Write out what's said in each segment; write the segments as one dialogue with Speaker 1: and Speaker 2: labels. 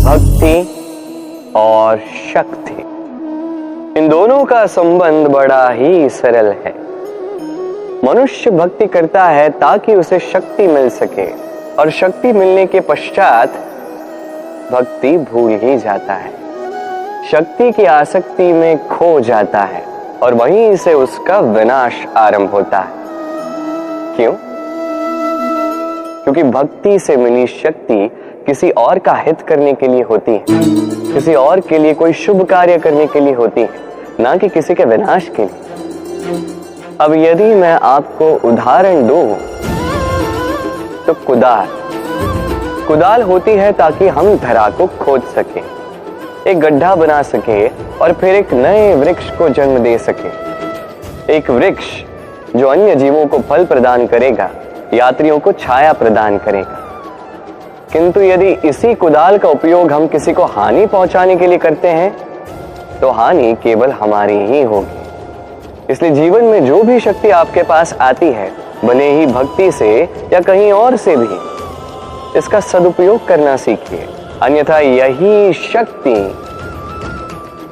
Speaker 1: भक्ति और शक्ति, इन दोनों का संबंध बड़ा ही सरल है। मनुष्य भक्ति करता है ताकि उसे शक्ति मिल सके, और शक्ति मिलने के पश्चात भक्ति भूल ही जाता है, शक्ति की आसक्ति में खो जाता है, और वहीं से उसका विनाश आरंभ होता है। क्यों? क्योंकि भक्ति से मिली शक्ति किसी और का हित करने के लिए होती है, किसी और के लिए कोई शुभ कार्य करने के लिए होती है, ना कि किसी के विनाश के लिए। अब यदि मैं आपको उदाहरण दूं तो कुदाल होती है ताकि हम धरा को खोद सके, एक गड्ढा बना सके और फिर एक नए वृक्ष को जन्म दे सके। एक वृक्ष जो अन्य जीवों को फल प्रदान करेगा, यात्रियों को छाया प्रदान करेगा। किंतु यदि इसी कुदाल का उपयोग हम किसी को हानि पहुंचाने के लिए करते हैं तो हानि केवल हमारी ही होगी। इसलिए जीवन में जो भी शक्ति आपके पास आती है, भले ही भक्ति से या कहीं और से भी, इसका सदुपयोग करना सीखिए, अन्यथा यही शक्ति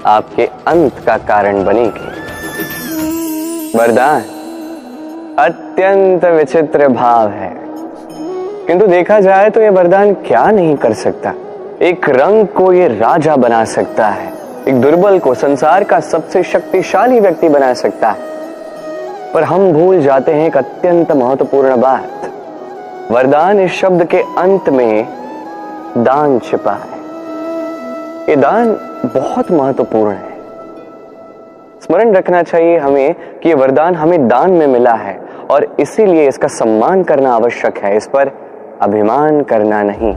Speaker 1: आपके अंत का कारण बनेगी। वरदान अत्यंत विचित्र भाव है, किंतु देखा जाए तो यह वरदान क्या नहीं कर सकता। एक रंग को यह राजा बना सकता है, एक दुर्बल को संसार का सबसे शक्तिशाली व्यक्ति बना सकता है। पर हम भूल जाते हैं एक अत्यंत महत्वपूर्ण बात। वरदान इस शब्द के अंत में दान छिपा है। ये दान बहुत महत्वपूर्ण है। स्मरण रखना चाहिए हमें कि ये वरदान हमें दान में मिला है, और इसीलिए इसका सम्मान करना आवश्यक है, इस पर अभिमान करना नहीं।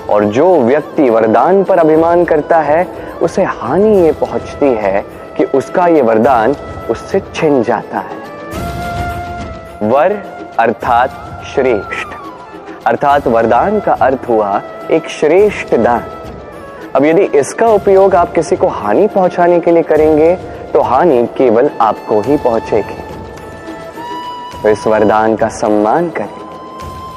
Speaker 1: और जो व्यक्ति वरदान पर अभिमान करता है उसे हानि ये पहुंचती है कि उसका ये वरदान उससे छिन जाता है। वर अर्थात श्रेष्ठ, अर्थात वरदान का अर्थ हुआ एक श्रेष्ठ दान। अब यदि इसका उपयोग आप किसी को हानि पहुंचाने के लिए करेंगे तो हानि केवल आपको ही पहुंचेगी। तो इस वरदान का सम्मान करें,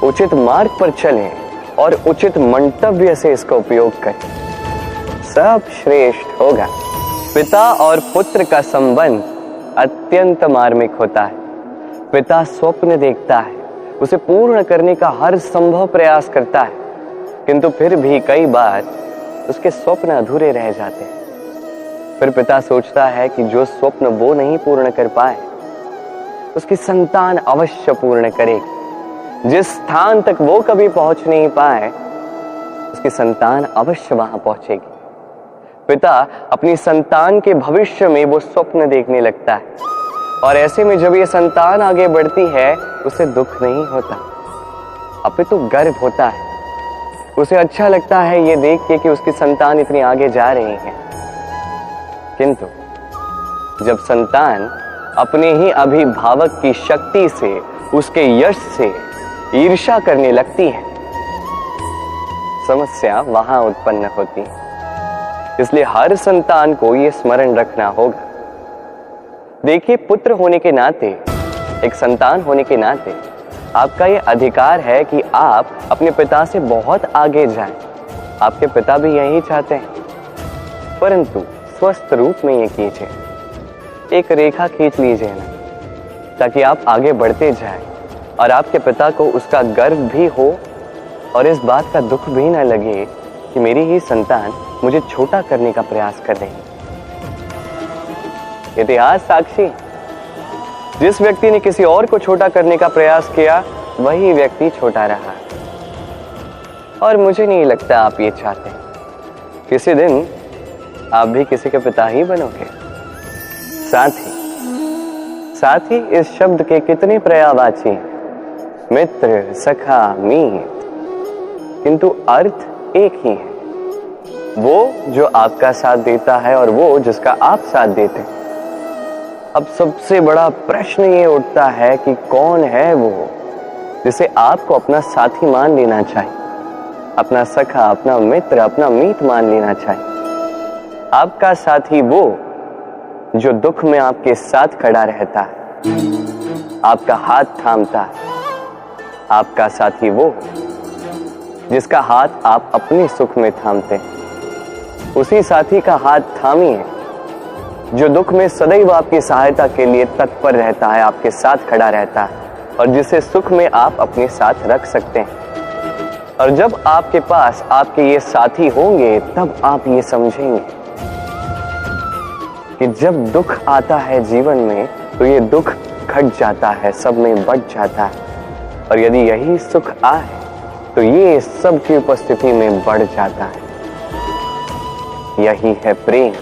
Speaker 1: उचित मार्ग पर चलें और उचित मंतव्य से इसका उपयोग करें, सब श्रेष्ठ होगा। पिता और पुत्र का संबंध अत्यंत मार्मिक होता है। पिता स्वप्न देखता है, उसे पूर्ण करने का हर संभव प्रयास करता है, किंतु फिर भी कई बार उसके स्वप्न अधूरे रह जाते हैं। फिर पिता सोचता है कि जो स्वप्न वो नहीं पूर्ण कर पाए उसकी संतान अवश्य पूर्ण करेगी। जिस स्थान तक वो कभी पहुंच नहीं पाए उसकी संतान अवश्य वहां पहुंचेगी। पिता अपनी संतान के भविष्य में वो स्वप्न देखने लगता है, और ऐसे में जब ये संतान आगे बढ़ती है उसे दुख नहीं होता, अपितु गर्व होता है। उसे अच्छा लगता है ये देख के कि उसकी संतान इतनी आगे जा रही है। किंतु जब संतान अपने ही अभिभावक की शक्ति से, उसके यश से ईर्ष्या करने लगती है, समस्या वहां उत्पन्न होती है। इसलिए हर संतान को यह स्मरण रखना होगा। देखिए, पुत्र होने के नाते, एक संतान होने के नाते आपका यह अधिकार है कि आप अपने पिता से बहुत आगे जाएं। आपके पिता भी यही चाहते हैं, परंतु स्वस्थ रूप में ये कीजिए। एक रेखा खींच लीजिए ना, ताकि आप आगे बढ़ते जाएं और आपके पिता को उसका गर्व भी हो और इस बात का दुख भी न लगे कि मेरी ही संतान मुझे छोटा करने का प्रयास कर रही है। इतिहास साक्षी, जिस व्यक्ति ने किसी और को छोटा करने का प्रयास किया वही व्यक्ति छोटा रहा। और मुझे नहीं लगता आप ये चाहते। किसी दिन आप भी किसी के पिता ही बनोगे। साथ ही इस शब्द के कितने पर्यायवाची हैं, मित्र, सखा, मीत, किंतु अर्थ एक ही है। वो जो आपका साथ देता है और वो जिसका आप साथ देते हैं। अब सबसे बड़ा प्रश्न ये उठता है कि कौन है वो जिसे आपको अपना साथी मान लेना चाहिए, अपना सखा, अपना मित्र, अपना मीत मान लेना चाहिए। आपका साथी वो जो दुख में आपके साथ खड़ा रहता है, आपका हाथ थामता है। आपका साथी वो जिसका हाथ आप अपने सुख में थामते हैं। उसी साथी का हाथ थामिए जो दुख में सदैव आपकी सहायता के लिए तत्पर रहता है, आपके साथ खड़ा रहता है, और जिसे सुख में आप अपने साथ रख सकते हैं। और जब आपके पास आपके ये साथी होंगे तब आप ये समझेंगे कि जब दुख आता है जीवन में तो ये दुख घट जाता है, सब में बढ़ जाता है, और यदि यही सुख आए तो ये सब की उपस्थिति में बढ़ जाता है। यही है प्रेम,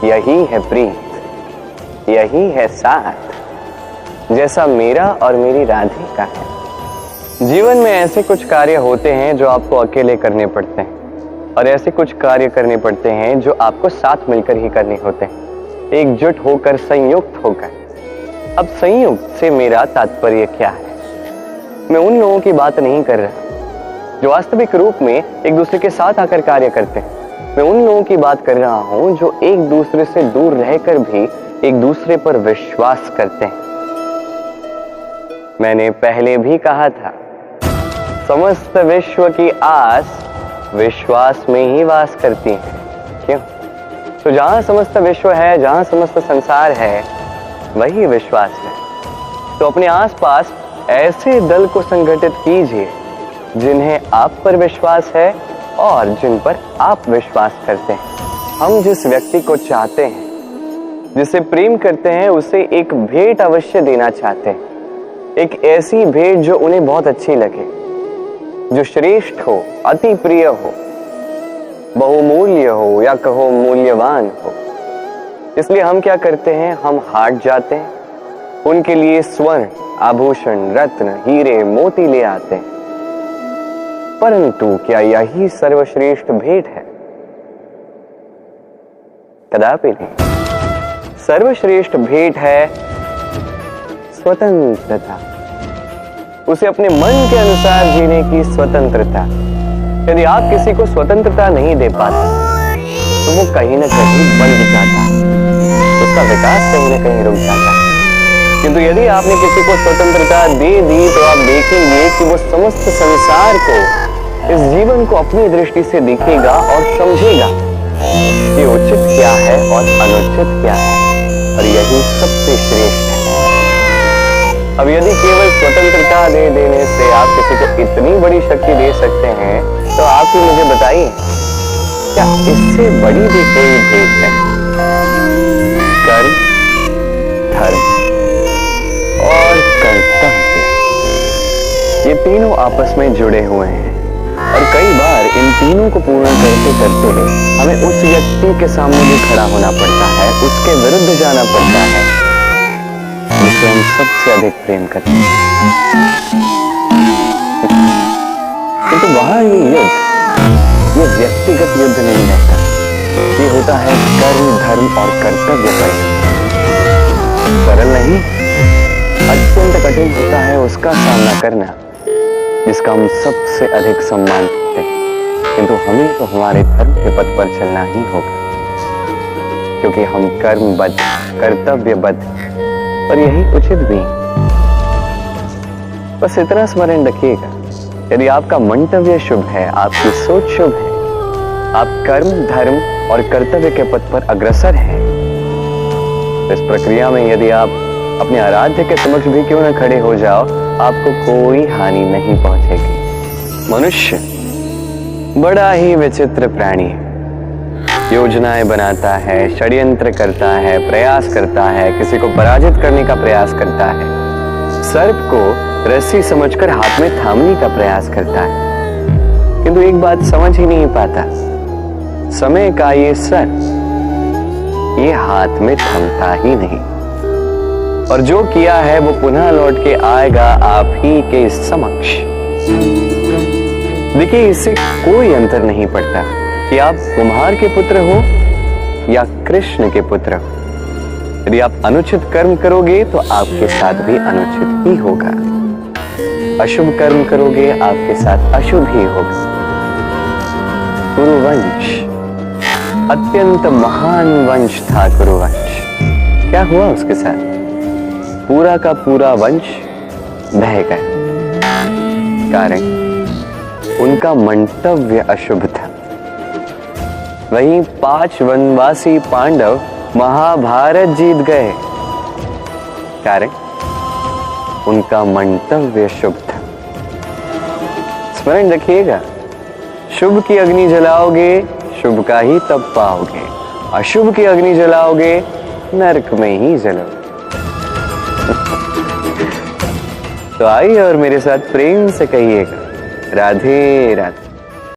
Speaker 1: यही है प्रीत, यही है साथ, जैसा मेरा और मेरी राधे का है। जीवन में ऐसे कुछ कार्य होते हैं जो आपको अकेले करने पड़ते हैं, और ऐसे कुछ कार्य करने पड़ते हैं जो आपको साथ मिलकर ही करने होते हैं, एकजुट होकर, संयुक्त होकर। अब संयुक्त से मेरा तात्पर्य क्या है? मैं उन लोगों की बात नहीं कर रहा जो वास्तविक रूप में एक दूसरे के साथ आकर कार्य करते हैं। मैं उन लोगों की बात कर रहा हूं जो एक दूसरे से दूर रहकर भी एक दूसरे पर विश्वास करते हैं। मैंने पहले भी कहा था, समस्त विश्व की आस विश्वास में ही वास करती है। क्यों? तो जहां समस्त विश्व है, जहां समस्त संसार है, वही विश्वास है। तो अपने आसपास ऐसे दल को संगठित कीजिए जिन्हें आप पर विश्वास है और जिन पर आप विश्वास करते हैं। हम जिस व्यक्ति को चाहते हैं, जिसे प्रेम करते हैं, उसे एक भेंट अवश्य देना चाहते हैं। एक ऐसी भेंट जो उन्हें बहुत अच्छी लगे, जो श्रेष्ठ हो, अति प्रिय हो, बहुमूल्य हो या कहो मूल्यवान हो। इसलिए हम क्या करते हैं? हम हाट जाते हैं, उनके लिए स्वर्ण, आभूषण, रत्न, हीरे, मोती ले आते हैं। परंतु क्या यही सर्वश्रेष्ठ भेंट है? कदापि नहीं। सर्वश्रेष्ठ भेंट है स्वतंत्रता, उसे अपने मन के अनुसार जीने की स्वतंत्रता। यदि आप किसी को स्वतंत्रता नहीं दे पाते तो वो कहीं ना कहीं बंध जाता है, उसका विकास कहीं ना कहीं रुक जाता है। किंतु यदि आपने किसी को स्वतंत्रता दे दी तो आप देखेंगे कि वो समस्त संसार को, इस जीवन को अपनी दृष्टि से देखेगा और समझेगा कि उचित क्या है और अनुचित क्या है, और यही सबसे श्रेष्ठ है। अब यदि केवल स्वतंत्रता दे देने से आप किसी को इतनी बड़ी शक्ति दे सकते हैं तो आप ही मुझे बताइए, क्या इससे बड़ी भी कोई भेंट है? कर्म, धर्म और कर्तव्य, ये तीनों आपस में जुड़े हुए हैं, और कई बार इन तीनों को पूर्ण करते करते हमें उस व्यक्ति के सामने भी खड़ा होना पड़ता है, उसके विरुद्ध जाना पड़ता है जिसे हम सबसे अधिक प्रेम करते हैं। किंतु वहां ये युद्ध, ये व्यक्तिगत युद्ध नहीं रहता, ये होता है कर्म, धर्म और कर्तव्य का युद्ध। सरल नहीं, अत्यंत कठिन होता है उसका सामना करना जिसका हम सबसे अधिक सम्मान करते हैं। किंतु हमें तो हमारे धर्म के पथ पर चलना ही होगा, क्योंकि हम कर्मबद्ध, कर्तव्यबद्ध, और यही उचित भी। बस इतना स्मरण रखिएगा, यदि आपका मंतव्य शुभ है, आपकी सोच शुभ है, आप कर्म, धर्म और कर्तव्य के पथ पर अग्रसर हैं, तो इस प्रक्रिया में यदि आप अपने आराध्य के समक्ष भी क्यों न खड़े हो जाओ, आपको कोई हानि नहीं पहुंचेगी। मनुष्य बड़ा ही विचित्र प्राणी है, योजनाएं बनाता है, षड्यंत्र करता है, प्रयास करता है, किसी को पराजित करने का प्रयास करता है, सर्प को रस्सी समझकर हाथ में थामने का प्रयास करता है। किंतु एक बात समझ ही नहीं पाता, समय का ये सर्प ये हाथ में थमता ही नहीं, और जो किया है वो पुनः लौट के आएगा आप ही के समक्ष। देखिए, इससे कोई अंतर नहीं पड़ता कि आप कुम्हार के पुत्र हो या कृष्ण के पुत्र हो। यदि आप अनुचित कर्म करोगे तो आपके साथ भी अनुचित ही होगा, अशुभ कर्म करोगे आपके साथ अशुभ ही होगा। कुरुवंश अत्यंत महान वंश था। कुरुवंश क्या हुआ उसके साथ? पूरा का पूरा वंश बह गया। कारण उनका मंतव्य अशुभ था। वहीं 5 वनवासी पांडव महाभारत जीत गए। कारण उनका मंतव्य शुभ था। स्मरण रखिएगा, शुभ की अग्नि जलाओगे शुभ का ही तप पाओगे, अशुभ की अग्नि जलाओगे नरक में ही जलोगे। तो आइए और मेरे साथ प्रेम से कहिएगा, राधे राधे।